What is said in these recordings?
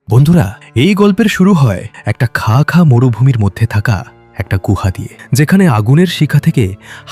বন্ধুরা, এই গল্পের শুরু হয় একটা খা খা মরুভূমির মধ্যে থাকা একটা গুহা দিয়ে, যেখানে আগুনের শিখা থেকে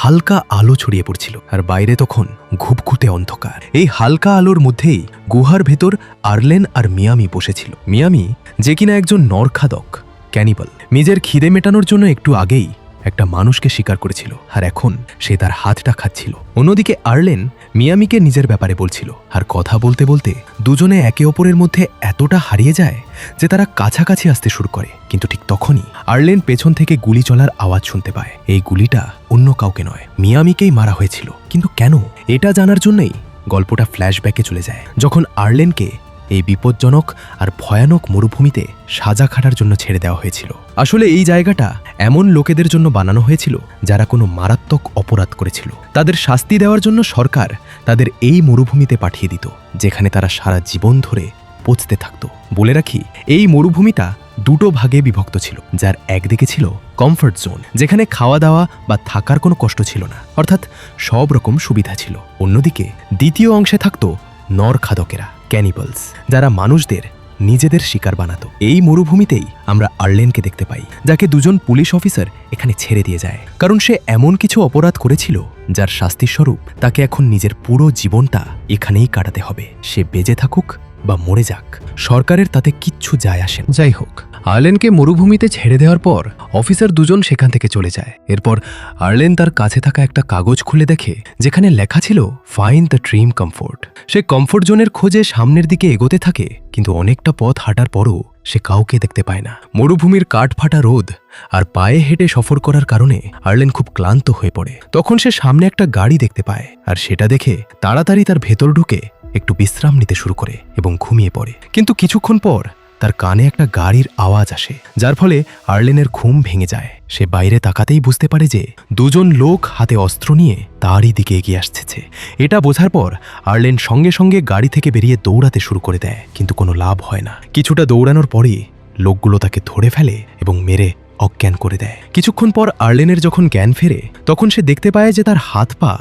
হালকা আলো ছড়িয়ে পড়ছিল আর বাইরে তখন ঘুপঘুটে অন্ধকার। এই হালকা আলোর মধ্যেই গুহার ভেতর আর্লেন আর মিয়ামি বসেছিল। মিয়ামি, যে কিনা একজন নরখাদক ক্যানিবাল, নিজের খিদে মেটানোর জন্য একটু আগেই একটা মানুষকে শিকার করেছিল আর এখন সে তার হাতটা খাচ্ছিল। অন্যদিকে আর্লেন মিয়ামিকে নিজের ব্যাপারে বলছিল আর কথা বলতে বলতে দুজনে একে অপরের মধ্যে এতটা হারিয়ে যায় যে তারা কাছাকাছি আসতে শুরু করে। কিন্তু ঠিক তখনই আর্লেন পেছন থেকে গুলি চলার আওয়াজ শুনতে পায়। এই গুলিটা অন্য কাউকে নয়, মিয়ামিকেই মারা হয়েছিল। কিন্তু কেন, এটা জানার জন্যই গল্পটা ফ্ল্যাশব্যাকে চলে যায়, যখন আর্লেনকে এই বিপজ্জনক আর ভয়ানক মরুভূমিতে সাজা খাটার জন্য ছেড়ে দেওয়া হয়েছিল। আসলে এই জায়গাটা এমন লোকেদের জন্য বানানো হয়েছিল যারা কোনো মারাত্মক অপরাধ করেছিল। তাদের শাস্তি দেওয়ার জন্য সরকার তাদের এই মরুভূমিতে পাঠিয়ে দিত, যেখানে তারা সারা জীবন ধরে পচতে থাকত। বলে রাখি, এই মরুভূমিটা দুটো ভাগে বিভক্ত ছিল, যার একদিকে ছিল কমফর্ট জোন, যেখানে খাওয়া দাওয়া বা থাকার কোনো কষ্ট ছিল না, অর্থাৎ সব রকম সুবিধা ছিল। অন্যদিকে দ্বিতীয় অংশে থাকত নরখাদকেরা, ক্যানিবালস, যারা মানুষদের নিজেদের শিকার বানাতো। এই মরুভূমিতেই আমরা আর্লেনকে দেখতে পাই, যাকে দুজন পুলিশ অফিসার এখানে ছেড়ে দিয়ে যায়, কারণ সে এমন কিছু অপরাধ করেছিল যার শাস্তিস্বরূপ তাকে এখন নিজের পুরো জীবনটা এখানেই কাটাতে হবে। সে বেঁচে থাকুক বা মরে যাক, সরকারের তাতে কিচ্ছু যায় আসে না। যাই হোক, আর্লেনকে মরুভূমিতে ছেড়ে দেওয়ার পর অফিসার দুজন সেখান থেকে চলে যায়। এরপর আর্লেন তার কাছে থাকা একটা কাগজ খুলে দেখে, যেখানে লেখা ছিল find the dream comfort. Say comfort জোনের খোঁজে সামনের দিকে এগোতে থাকে, কিন্তু অনেকটা পথ হাঁটার পরও সে কাউকে দেখতে পায় না। মরুভূমির কাঠফাটা রোদ আর পায়ে হেঁটে সফর করার কারণে আর্লেন খুব ক্লান্ত হয়ে পড়ে। তখন সে সামনে একটা গাড়ি দেখতে পায়, আর সেটা দেখে তাড়াতাড়ি তার ভেতর ঢুকে একটু বিশ্রাম নিতে শুরু করে এবং ঘুমিয়ে পড়ে। কিন্তু কিছুক্ষণ পর তার কানে একটা গাড়ির আওয়াজ আসে, যার ফলে আর্লেনের ঘুম ভেঙে যায়। সে বাইরে তাকাতেই বুঝতে পারে যে দুজন লোক হাতে অস্ত্র নিয়ে তারই দিকে এগিয়ে আসছে। এটা বোঝার পর আর্লেন সঙ্গে সঙ্গে গাড়ি থেকে বেরিয়ে দৌড়াতে শুরু করে দেয়, কিন্তু কোনো লাভ হয় না। কিছুটা দৌড়ানোর পরই লোকগুলো তাকে ধরে ফেলে এবং মেরে অজ্ঞান করে দেয়। কিছুক্ষণ পর আর্লেনের যখন জ্ঞান ফেরে, তখন সে দেখতে পায় যে তার হাত পা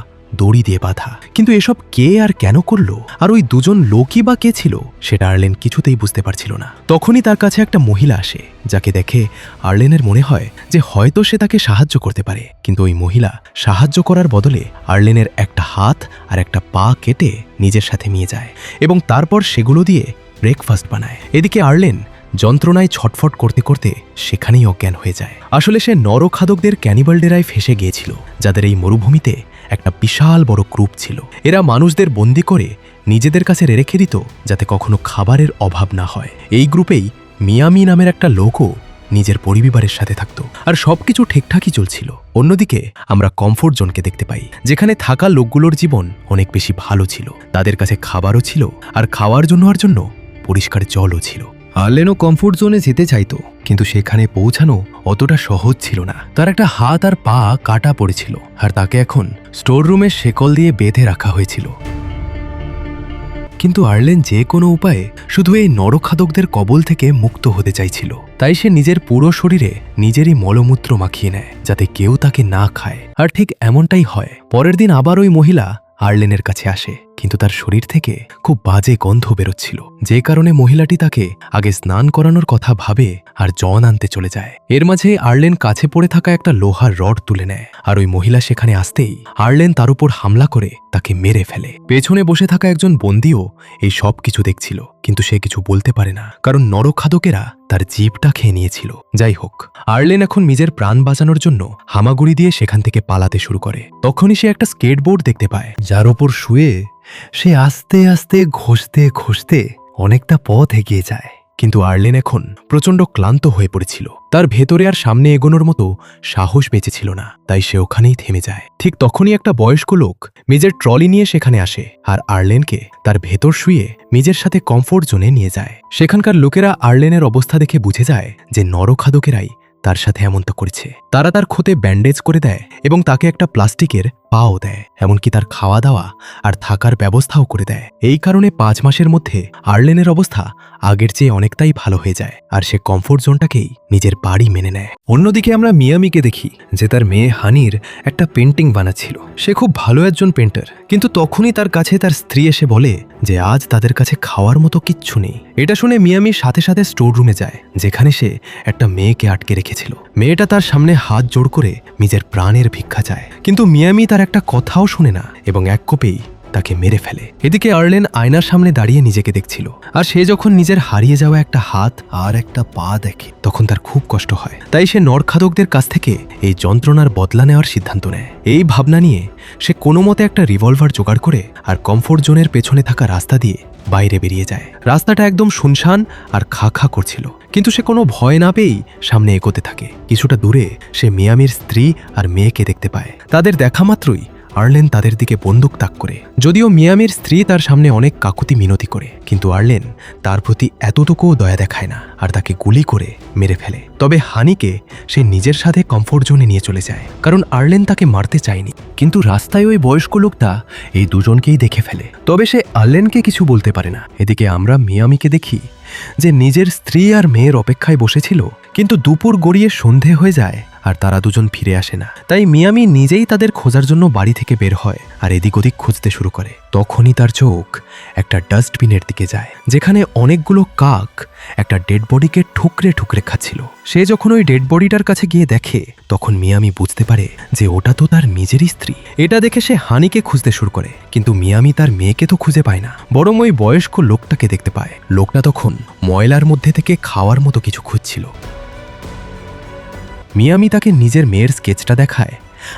দড়ি দিয়ে বাঁধা। কিন্তু এসব কে আর কেন করলো, আর ওই দুজন লোকই বা কে ছিল, সেটা আর্লেন কিছুতেই বুঝতে পারছিল না। তখনই তার কাছে একটা মহিলা আসে, যাকে দেখে আর্লেনের মনে হয় যে হয়তো সে তাকে সাহায্য করতে পারে। কিন্তু ওই মহিলা সাহায্য করার বদলে আর্লেনের একটা হাত আর একটা পা কেটে নিজের সাথে নিয়ে যায় এবং তারপর সেগুলো দিয়ে ব্রেকফাস্ট বানায়। এদিকে আর্লেন যন্ত্রণায় ছটফট করতে করতে সেখানেই অজ্ঞান হয়ে যায়। আসলে সে নরখাদকদের ক্যানিবাল ডেরায় ফেসে গিয়েছিল, যাদের এই মরুভূমিতে একটা বিশাল বড় গ্রুপ ছিল। এরা মানুষদের বন্দি করে নিজেদের কাছে রেখে দিত, যাতে কখনো খাবারের অভাব না হয়। এই গ্রুপেই মিয়ামি নামের একটা লোকও নিজের পরিবারের সাথে থাকত, আর সবকিছু ঠিকঠাকই চলছিল। অন্যদিকে আমরা কমফোর্ট জোনকে দেখতে পাই, যেখানে থাকা লোকগুলোর জীবন অনেক বেশি ভালো ছিল। তাদের কাছে খাবারও ছিল, আর খাওয়ার জন্য পরিষ্কার জলও ছিল। আর্লেনও কমফোর্ট জোনে যেতে চাইতো, কিন্তু সেখানে পৌঁছানো অতটা সহজ ছিল না। তার একটা হাত আর পা কাটা পড়েছিল, আর তাকে এখন স্টোর রুমে শেকল দিয়ে বেঁধে রাখা হয়েছিল। কিন্তু আর্লেন যে কোনো উপায়ে শুধু এই নরখাদকদের কবল থেকে মুক্ত হতে চাইছিল। তাই সে নিজের পুরো শরীরে নিজেরই মলমূত্র মাখিয়ে নেয়, যাতে কেউ তাকে না খায়। আর ঠিক এমনটাই হয়। পরের দিন আবার ওই মহিলা আর্লেনের কাছে আসে, কিন্তু তার শরীর থেকে খুব বাজে গন্ধ বেরোচ্ছিল, যে কারণে মহিলাটি তাকে আগে স্নান করানোর কথা ভাবে আর জন আনতে চলে যায়। এর মাঝে আর্লেন কাছে পড়ে থাকা একটা লোহার রড তুলে নেয়, আর ওই মহিলা সেখানে আসতেই আর্লেন তার উপর হামলা করে তাকে মেরে ফেলে। পেছনে বসে থাকা একজন বন্দীও এই সব কিছু দেখছিল, কিন্তু সে কিছু বলতে পারে না, কারণ নরখাদকেরা তার জিভটা খেয়ে নিয়েছিল। যাই হোক, আর্লেন এখন নিজের প্রাণ বাঁচানোর জন্য হামাগুড়ি দিয়ে সেখান থেকে পালাতে শুরু করে। তখনই সে একটা স্কেটবোর্ড দেখতে পায়, যার ওপর শুয়ে সে আস্তে আস্তে ঘষতে ঘষতে অনেকটা পথ এগিয়ে যায়। কিন্তু আর্লেন এখন প্রচণ্ড ক্লান্ত হয়ে পড়েছিল। তার ভেতরে আর সামনে এগোনোর মতো সাহস বেঁচেছিল না, তাই সে ওখানেই থেমে যায়। ঠিক তখনই একটা বয়স্ক লোক নিজের ট্রলি নিয়ে সেখানে আসে, আর আর্লেনকে তার ভেতর শুয়ে নিজের সাথে কমফোর্ট জোনে নিয়ে যায়। সেখানকার লোকেরা আর্লেনের অবস্থা দেখে বুঝে যায় যে নরখাদকেরাই তার সাথে এমনটা করেছে। তারা তার ক্ষতে ব্যান্ডেজ করে দেয় এবং তাকে একটা প্লাস্টিকের পাও দেয়, এমনকি তার খাওয়া দাওয়া আর থাকার ব্যবস্থাও করে দেয়। এই কারণে 5 মাসের মধ্যে আর্লেনের অবস্থা আগের চেয়ে অনেকটাই ভালো হয়ে যায়, আর সে কমফোর্ট জোনটাকেই নিজের বাড়ি মেনে নেয়। অন্যদিকে আমরা মিয়ামিকে দেখি যে তার মেয়ে হানির একটা পেন্টিং বানাচ্ছিল। সে খুব ভালো একজন পেন্টার, কিন্তু তখনই তার কাছে তার স্ত্রী এসে বলে যে আজ তাদের কাছে খাওয়ার মতো কিচ্ছু নেই। এটা শুনে মিয়ামির সাথে সাথে স্টোর রুমে যায়, যেখানে সে একটা মেয়েকে আটকে রেখেছিল। মেয়েটা তার সামনে হাত জোড় করে নিজের প্রাণের ভিক্ষা চায়, কিন্তু মিয়ামি তার একটা কথাও শুনে না এবং এক কোপেই তাকে মেরে ফেলে। এদিকে আর্লেন আয়নার সামনে দাঁড়িয়ে নিজেকে দেখছিল, আর সে যখন নিজের হারিয়ে যাওয়া একটা হাত আর একটা পা দেখে তখন তার খুব কষ্ট হয়। তাই সে নরখাদকদের কাছ থেকে এই যন্ত্রণার বদলা নেওয়ার সিদ্ধান্ত নেয়। এই ভাবনা নিয়ে সে কোনো মতে একটা রিভলভার জোগাড় করে আর কমফোর্ট জোনের পেছনে থাকা রাস্তা দিয়ে বাইরে বেরিয়ে যায়। রাস্তাটা একদম শুনশান আর খা খা করছিল, কিন্তু সে কোনো ভয় না পেয়েই সামনে এগোতে থাকে। কিছুটা দূরে সে মিয়ামির স্ত্রী আর মেয়েকে দেখতে পায়। তাদের দেখা মাত্রই আর্লেন তাদের দিকে বন্দুক তাক করে। যদিও মিয়ামির স্ত্রী তার সামনে অনেক কাকুতি মিনতি করে, কিন্তু আর্লেন তার প্রতি এতটুকুও দয়া দেখায় না আর তাকে গুলি করে মেরে ফেলে। তবে হানিকে সে নিজের সাথে কমফোর্ট জোনে নিয়ে চলে যায়, কারণ আর্লেন তাকে মারতে চায়নি। কিন্তু রাস্তায় ওই বয়স্ক লোকটা এই দুজনকেই দেখে ফেলে, তবে সে আর্লেনকে কিছু বলতে পারে না। এদিকে আমরা মিয়ামিকে দেখি যে নিজের স্ত্রী আর মেয়ের অপেক্ষায় বসেছিল, কিন্তু দুপুর গড়িয়ে সন্ধে হয়ে যায় আর তারা দুজন ফিরে আসে না। তাই মিয়ামি নিজেই তাদের খোঁজার জন্য বাড়ি থেকে বের হয় আর এদিক ওদিক খুঁজতে শুরু করে। তখনই তার চোখ একটা ডাস্টবিনের দিকে যায়, যেখানে অনেকগুলো কাক একটা ডেড বডিকে ঠুকরে ঠুকরে খাচ্ছিল। সে যখন ওই ডেড বডিটার কাছে গিয়ে দেখে তখন মিয়ামি বুঝতে পারে যে ওটা তো তার নিজেরই স্ত্রী। এটা দেখে সে হানিকে খুঁজতে শুরু করে, কিন্তু মিয়ামি তার মেয়েকে তো খুঁজে পায় না, বরং ওই বয়স্ক লোকটাকে দেখতে পায়। লোকটা তখন ময়লার মধ্যে থেকে খাওয়ার মতো কিছু খুঁজছিল। মিয়ামি তাকে নিজের মেয়ের স্কেচটা দেখায়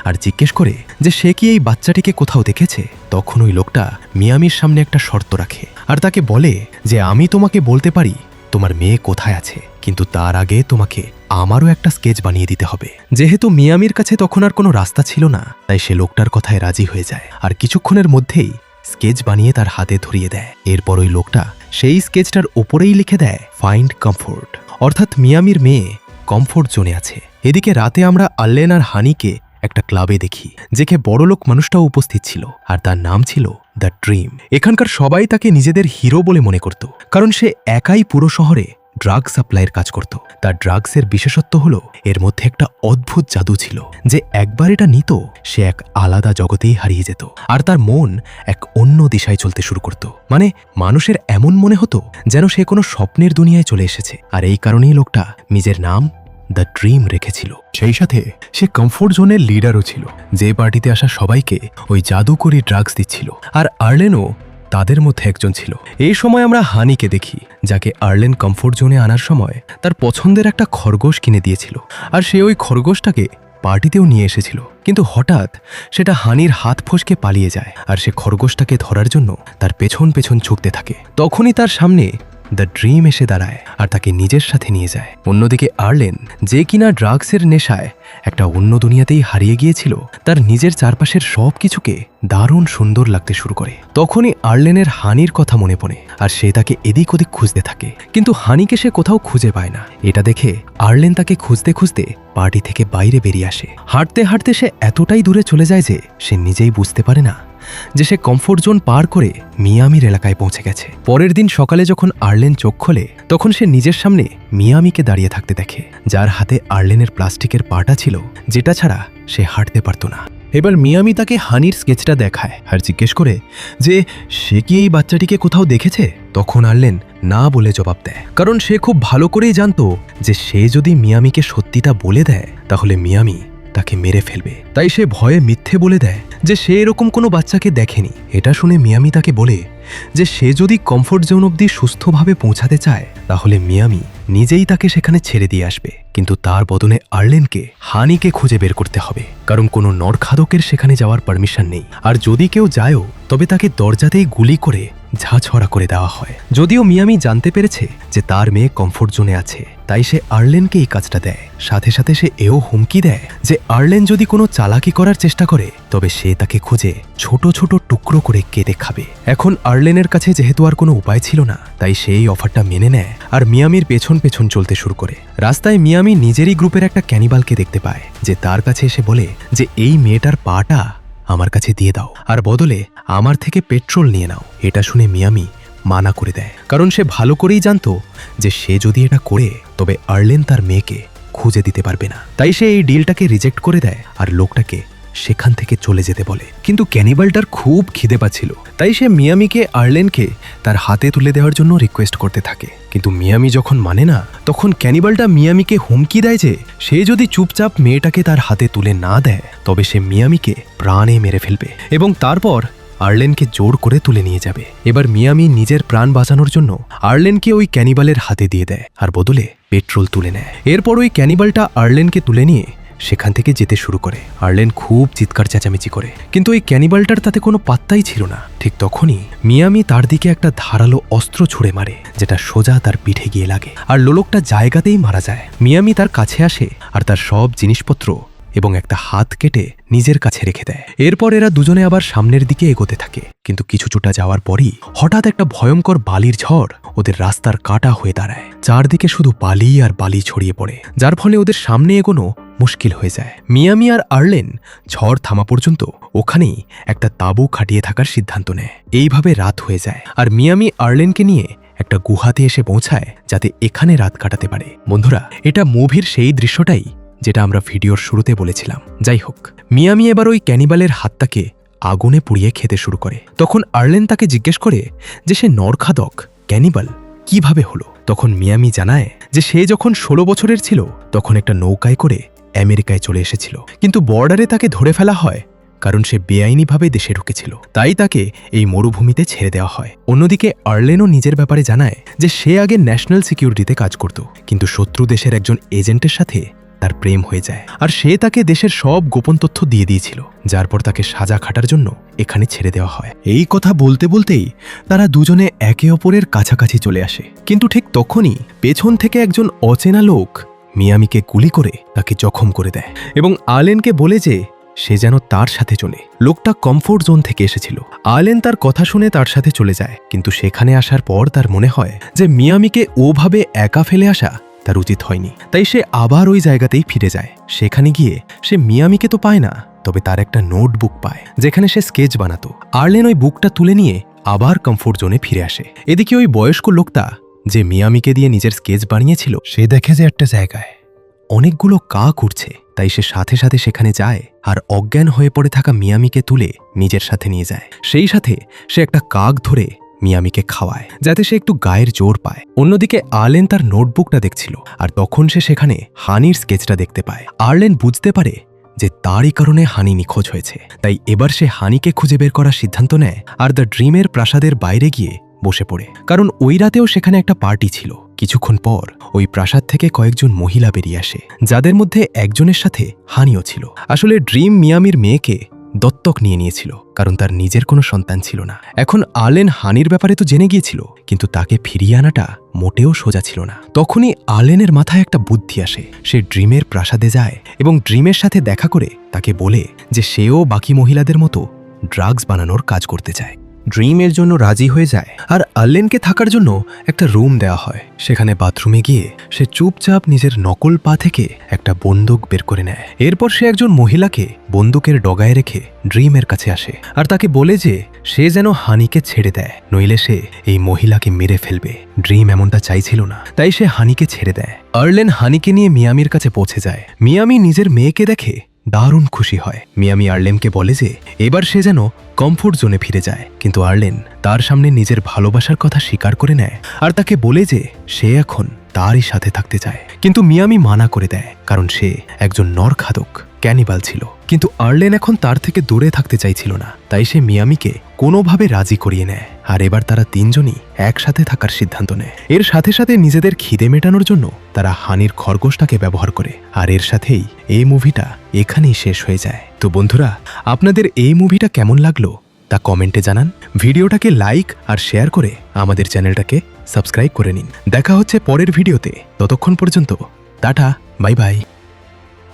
আর জিজ্ঞেস করে যে সে কি এই বাচ্চাটিকে কোথাও দেখেছে। তখন ওই লোকটা মিয়ামির সামনে একটা শর্ত রাখে আর তাকে বলে যে আমি তোমাকে বলতে পারি তোমার মেয়ে কোথায় আছে, কিন্তু তার আগে তোমাকে আমারও একটা স্কেচ বানিয়ে দিতে হবে। যেহেতু মিয়ামির কাছে তখন আর কোনো রাস্তা ছিল না, তাই সে লোকটার কথায় রাজি হয়ে যায় আর কিছুক্ষণের মধ্যেই স্কেচ বানিয়ে তার হাতে ধরিয়ে দেয়। এরপর ওই লোকটা সেই স্কেচটার ওপরেই লিখে দেয় ফাইন্ড কমফোর্ট, অর্থাৎ মিয়ামির মেয়ে কমফোর্ট জোনে আছে। এদিকে রাতে আমরা আর্লেন আর হানিকে একটা ক্লাবে দেখি, যেখানে বড়লোক মানুষটাও উপস্থিত ছিল আর তার নাম ছিল দ্য ড্রিম। এখানকার সবাই তাকে নিজেদের হিরো বলে মনে করত, কারণ সে একাই পুরো শহরে ড্রাগ সাপ্লাইয়ের কাজ করত। তার ড্রাগসের বিশেষত্ব হলো এর মধ্যে একটা অদ্ভুত জাদু ছিল, যে একবার এটা নিত সে এক আলাদা জগতেই হারিয়ে যেত আর তার মন এক অন্য দিশায় চলতে শুরু করত। মানে মানুষের এমন মনে হতো যেন সে কোনো স্বপ্নের দুনিয়ায় চলে এসেছে। আর এই কারণেই লোকটা নিজের নাম দ্য ড্রিম রেখেছিল। সেই সাথে সে কমফোর্ট জোনের লিডারও ছিল, যে পার্টিতে আসা সবাইকে ওই জাদুকরি ড্রাগস দিচ্ছিল। আর আর্লেনও তাদের মধ্যে একজন ছিল। এই সময় আমরা হানিকে দেখি, যাকে আর্লেন কমফোর্ট জোনে আনার সময় তার পছন্দের একটা খরগোশ কিনে দিয়েছিল, আর সে ওই খরগোশটাকে পার্টিতেও নিয়ে এসেছিল। কিন্তু হঠাৎ সেটা হানির হাত ফসকে পালিয়ে যায় আর সে খরগোশটাকে ধরার জন্য তার পেছন পেছন ছুটতে থাকে। তখনই তার সামনে দ্য ড্রিম এসে দাঁড়ায় আর তাকে নিজের সাথে নিয়ে যায়। অন্যদিকে আর্লেন, যে কিনা ড্রাগসের নেশায় একটা অন্য দুনিয়াতেই হারিয়ে গিয়েছিল, তার নিজের চারপাশের সব কিছুকে দারুণ সুন্দর লাগতে শুরু করে। তখনই আর্লেনের হানির কথা মনে পড়ে আর সে তাকে এদিক ওদিক খুঁজতে থাকে, কিন্তু হানিকে সে কোথাও খুঁজে পায় না। এটা দেখে আর্লেন তাকে খুঁজতে খুঁজতে পার্টি থেকে বাইরে বেরিয়ে আসে। হাঁটতে হাঁটতে সে এতটাই দূরে চলে যায় যে সে নিজেই বুঝতে পারে না যে সে কমফোর্ট জোন পার করে মিয়ামির এলাকায় পৌঁছে গেছে। পরের দিন সকালে যখন আর্লেন চোখ খোলে তখন সে নিজের সামনে মিয়ামিকে দাঁড়িয়ে থাকতে দেখে, যার হাতে আর্লেনের প্লাস্টিকের পাটা ছিল, যেটা ছাড়া সে হাঁটতে পারত না। এবার মিয়ামি তাকে হানির স্কেচটা দেখায় আর জিজ্ঞেস করে যে সে কি এই বাচ্চাটিকে কোথাও দেখেছে। তখন আর্লেন না বলে জবাব দেয়, কারণ সে খুব ভালো করেই জানতো যে সে যদি মিয়ামিকে সত্যিটা বলে দেয় তাহলে মিয়ামি তাকে মেরে ফেলবে। তাই সে ভয়ে মিথ্যে বলে দেয় যে সে এরকম কোনো বাচ্চাকে দেখেনি। এটা শুনে মিয়ামি তাকে বলে যে সে যদি কমফোর্ট জোন অবধি সুস্থভাবে পৌঁছাতে চায় তাহলে মিয়ামি নিজেই তাকে সেখানে ছেড়ে দিয়ে আসবে, কিন্তু তার বদলে আর্লেনকে হানিকে খুঁজে বের করতে হবে, কারণ কোনো নরখাদকের সেখানে যাওয়ার পারমিশন নেই। আর যদি কেউ যায়ও তবে তাকে দরজাতেই গুলি করে ঝাঁঝরা করে দেওয়া হয়। যদিও মিয়ামি জানতে পেরেছে যে তার মেয়ে কমফোর্ট জোনে আছে, তাই সে আর্লেনকে এই কাজটা দেয়। সাথে সাথে সে এও হুমকি দেয় যে আর্লেন যদি কোনো চালাকি করার চেষ্টা করে তবে সে তাকে খুঁজে ছোট ছোট টুকরো করে কেটে খাবে। এখন আর্লেনের কাছে যেহেতু আর কোনো উপায় ছিল না, তাই সে এই অফারটা মেনে নেয় আর মিয়ামির পেছন পেছন চলতে শুরু করে। রাস্তায় মিয়ামি নিজেরই গ্রুপের একটা ক্যানিবালকে দেখতে পায়, যে তার কাছে এসে বলে যে এই মেয়েটার পাটা আমার কাছে দিয়ে দাও, আর বদলে আমার থেকে পেট্রোল নিয়ে নাও। এটা শুনে মিয়ামি মানা করে দেয়, কারণ সে ভালো করেই জানতো যে সে যদি এটা করে তবে আর্লেন তার মেয়েকে খুঁজে দিতে পারবে না। তাই সে এই ডিলটাকে রিজেক্ট করে দেয় আর লোকটাকে সেখান থেকে চলে যেতে বলে। কিন্তু ক্যানিবালটার খুব খিদে পাচ্ছিল, তাই সে মিয়ামিকে আর্লেনকে তার হাতে তুলে দেওয়ার জন্য রিকোয়েস্ট করতে থাকে। কিন্তু মিয়ামি যখন মানে না, তখন ক্যানিবালটা মিয়ামিকে হুমকি দেয় যে সে যদি চুপচাপ মেয়েটাকে তার হাতে তুলে না দেয় তবে সে মিয়ামিকে প্রাণে মেরে ফেলবে এবং তারপর আর্লেনকে জোর করে তুলে নিয়ে যাবে। এবার মিয়ামি নিজের প্রাণ বাঁচানোর জন্য আর্লেনকে ওই ক্যানিবালের হাতে দিয়ে দেয় আর বদলে পেট্রোল তুলে নেয়। এরপর ওই ক্যানিবালটা আর্লেনকে তুলে নিয়ে সেখান থেকে যেতে শুরু করে। আর্লেন খুব চিৎকার চেঁচামেচি করে, কিন্তু ওই ক্যানিবালটার তাতে কোনো পাত্তাই ছিল না। ঠিক তখনই মিয়ামি তার দিকে একটা ধারালো অস্ত্র ছুঁড়ে মারে, যেটা সোজা তার পিঠে গিয়ে লাগে আর লোকটা জায়গাতেই মারা যায়। মিয়ামি তার কাছে আসে আর তার সব জিনিসপত্র এবং একটা হাত কেটে নিজের কাছে রেখে দেয়। এরপর এরা দুজনে আবার সামনের দিকে এগোতে থাকে, কিন্তু কিছুটা যাওয়ার পরই হঠাৎ একটা ভয়ঙ্কর বালির ঝড় ওদের রাস্তার কাটা হয়ে দাঁড়ায়। চারদিকে শুধু বালি আর বালি ছড়িয়ে পড়ে, যার ফলে ওদের সামনে এগোনো মুশকিল হয়ে যায়। মিয়ামি আর আর্লেন ঝড় থামা পর্যন্ত ওখানেই একটা তাঁবু খাটিয়ে থাকার সিদ্ধান্ত নেয়। এইভাবে রাত হয়ে যায় আর মিয়ামি আর্লেনকে নিয়ে একটা গুহাতে এসে পৌঁছায় যাতে এখানে রাত কাটাতে পারে। বন্ধুরা, এটা মুভির সেই দৃশ্যটাই যেটা আমরা ভিডিওর শুরুতে বলেছিলাম। যাই হোক, মিয়ামি এবার ওই ক্যানিবালের হাতটাকে আগুনে পুড়িয়ে খেতে শুরু করে। তখন আর্লেন তাকে জিজ্ঞেস করে যে সে নরখাদক ক্যানিবাল কিভাবে হলো। তখন মিয়ামি জানায় যে সে যখন 16 বছরের ছিল তখন একটা নৌকায় করে আমেরিকায় চলে এসেছিল, কিন্তু বর্ডারে তাকে ধরে ফেলা হয় কারণ সে বেআইনিভাবে দেশে ঢুকেছিল। তাই তাকে এই মরুভূমিতে ছেড়ে দেওয়া হয়। অন্যদিকে আর্লেনও নিজের ব্যাপারে জানায় যে সে আগে ন্যাশনাল সিকিউরিটিতে কাজ করত, কিন্তু শত্রু দেশের একজন এজেন্টের সাথে তার প্রেম হয়ে যায় আর সে তাকে দেশের সব গোপন তথ্য দিয়ে দিয়েছিল, যার পর তাকে সাজা খাটার জন্য এখানে ছেড়ে দেওয়া হয়। এই কথা বলতে বলতেই তারা দুজনে একে অপরের কাছাকাছি চলে আসে, কিন্তু ঠিক তখনই পেছন থেকে একজন অচেনা লোক মিয়ামিকে গুলি করে তাকে জখম করে দেয় এবং আর্লেনকে বলে যে সে যেন তার সাথে চলে। লোকটা কমফোর্ট জোন থেকে এসেছিল। আর্লেন তার কথা শুনে তার সাথে চলে যায়, কিন্তু সেখানে আসার পর তার মনে হয় যে মিয়ামিকে ওভাবে একা ফেলে আসা তার উচিত হয়নি। তাই সে আবার ওই জায়গাতেই ফিরে যায়। সেখানে গিয়ে সে মিয়ামিকে তো পায় না, তবে তার একটা নোটবুক পায় যেখানে সে স্কেচ বানাতো। আর্লেন ওই বুকটা তুলে নিয়ে আবার কমফোর্ট জোনে ফিরে আসে। এদিকে ওই বয়স্ক লোকটা যে মিয়ামিকে দিয়ে নিজের স্কেচ বানিয়েছিল সে দেখে যে একটা জায়গায় অনেকগুলো কাক উড়ছে, তাই সে সাথে সাথে সেখানে যায় আর অজ্ঞান হয়ে পড়ে থাকা মিয়ামিকে তুলে নিজের সাথে নিয়ে যায়। সেই সাথে সে একটা কাক ধরে মিয়ামিকে খাওয়ায় যাতে সে একটু গায়ের জোর পায়। অন্যদিকে আর্লেন তার নোটবুকটা দেখছিল আর তখন সে সেখানে হানির স্কেচটা দেখতে পায়। আর্লেন বুঝতে পারে যে তারই কারণে হানি নিখোঁজ হয়েছে, তাই এবার সে হানিকে খুঁজে বের করার সিদ্ধান্ত নেয় আর দ্য ড্রিমের প্রাসাদের বাইরে গিয়ে বসে পড়ে, কারণ ওই রাতেও সেখানে একটা পার্টি ছিল। কিছুক্ষণ পর ওই প্রাসাদ থেকে কয়েকজন মহিলা বেরিয়ে আসে, যাদের মধ্যে একজনের সাথে হানিও ছিল। আসলে ড্রিম মিয়ামির মেয়েকে দত্তক নিয়ে নিয়েছিল, কারণ তার নিজের কোনো সন্তান ছিল না। এখন আর্লেন হানির ব্যাপারে তো জেনে গিয়েছিল, কিন্তু তাকে ফিরিয়ে আনাটা মোটেও সোজা ছিল না। তখনই আর্লেনের মাথায় একটা বুদ্ধি আসে। সে ড্রিমের প্রাসাদে যায় এবং ড্রিমের সাথে দেখা করে তাকে বলে যে সেও বাকি মহিলাদের মতো ড্রাগস বানানোর কাজ করতে চায়। ড্রিমের জন্য রাজি হয়ে যায় আর আর্লেনকে থাকার জন্য একটা রুম দেওয়া হয়। সেখানে বাথরুমে গিয়ে সে চুপচাপ নিজের নকল পা থেকে একটা বন্দুক বের করে নেয়। এরপর সে একজন মহিলাকে বন্দুকের ডগায় রেখে ড্রিমের কাছে আসে আর তাকে বলে যে সে যেন হানিকে ছেড়ে দেয়, নইলে সে এই মহিলাকে মেরে ফেলবে। ড্রিম এমনটা চাইছিল না, তাই সে হানিকে ছেড়ে দেয়। আর্লেন হানিকে নিয়ে মিয়ামির কাছে পৌঁছে যায়। মিয়ামি নিজের মেয়েকে দেখে দারুণ খুশি হয়। মিয়ামি আর্লেনকে বলে যে এবার সে যেন কমফোর্ট জোনে ফিরে যায়, কিন্তু আর্লেন তার সামনে নিজের ভালোবাসার কথা স্বীকার করে নেয় আর তাকে বলে যে সে এখন তারই সাথে থাকতে চায়। কিন্তু মিয়ামি মানা করে দেয়, কারণ সে একজন নরখাদক ক্যানিবাল ছিল। কিন্তু আর্লেন এখন তার থেকে দূরে থাকতে চাইছিল না, তাই সে মিয়ামিকে কোনোভাবে রাজি করিয়ে নেয় আর এবার তারা তিনজনই একসাথে থাকার সিদ্ধান্ত নেয়। এর সাথে সাথে নিজেদের খিদে মেটানোর জন্য তারা হানির খরগোশটাকে ব্যবহার করে। আর এর সাথেই এই মুভিটা এখানেই শেষ হয়ে যায়। তো বন্ধুরা, আপনাদের এই মুভিটা কেমন লাগলো তা কমেন্টে জানান। ভিডিওটাকে লাইক আর শেয়ার করে আমাদের চ্যানেলটাকে সাবস্ক্রাইব করে নিন। দেখা হচ্ছে পরের ভিডিওতে। ততক্ষণ পর্যন্ত টাটা, বাই বাই।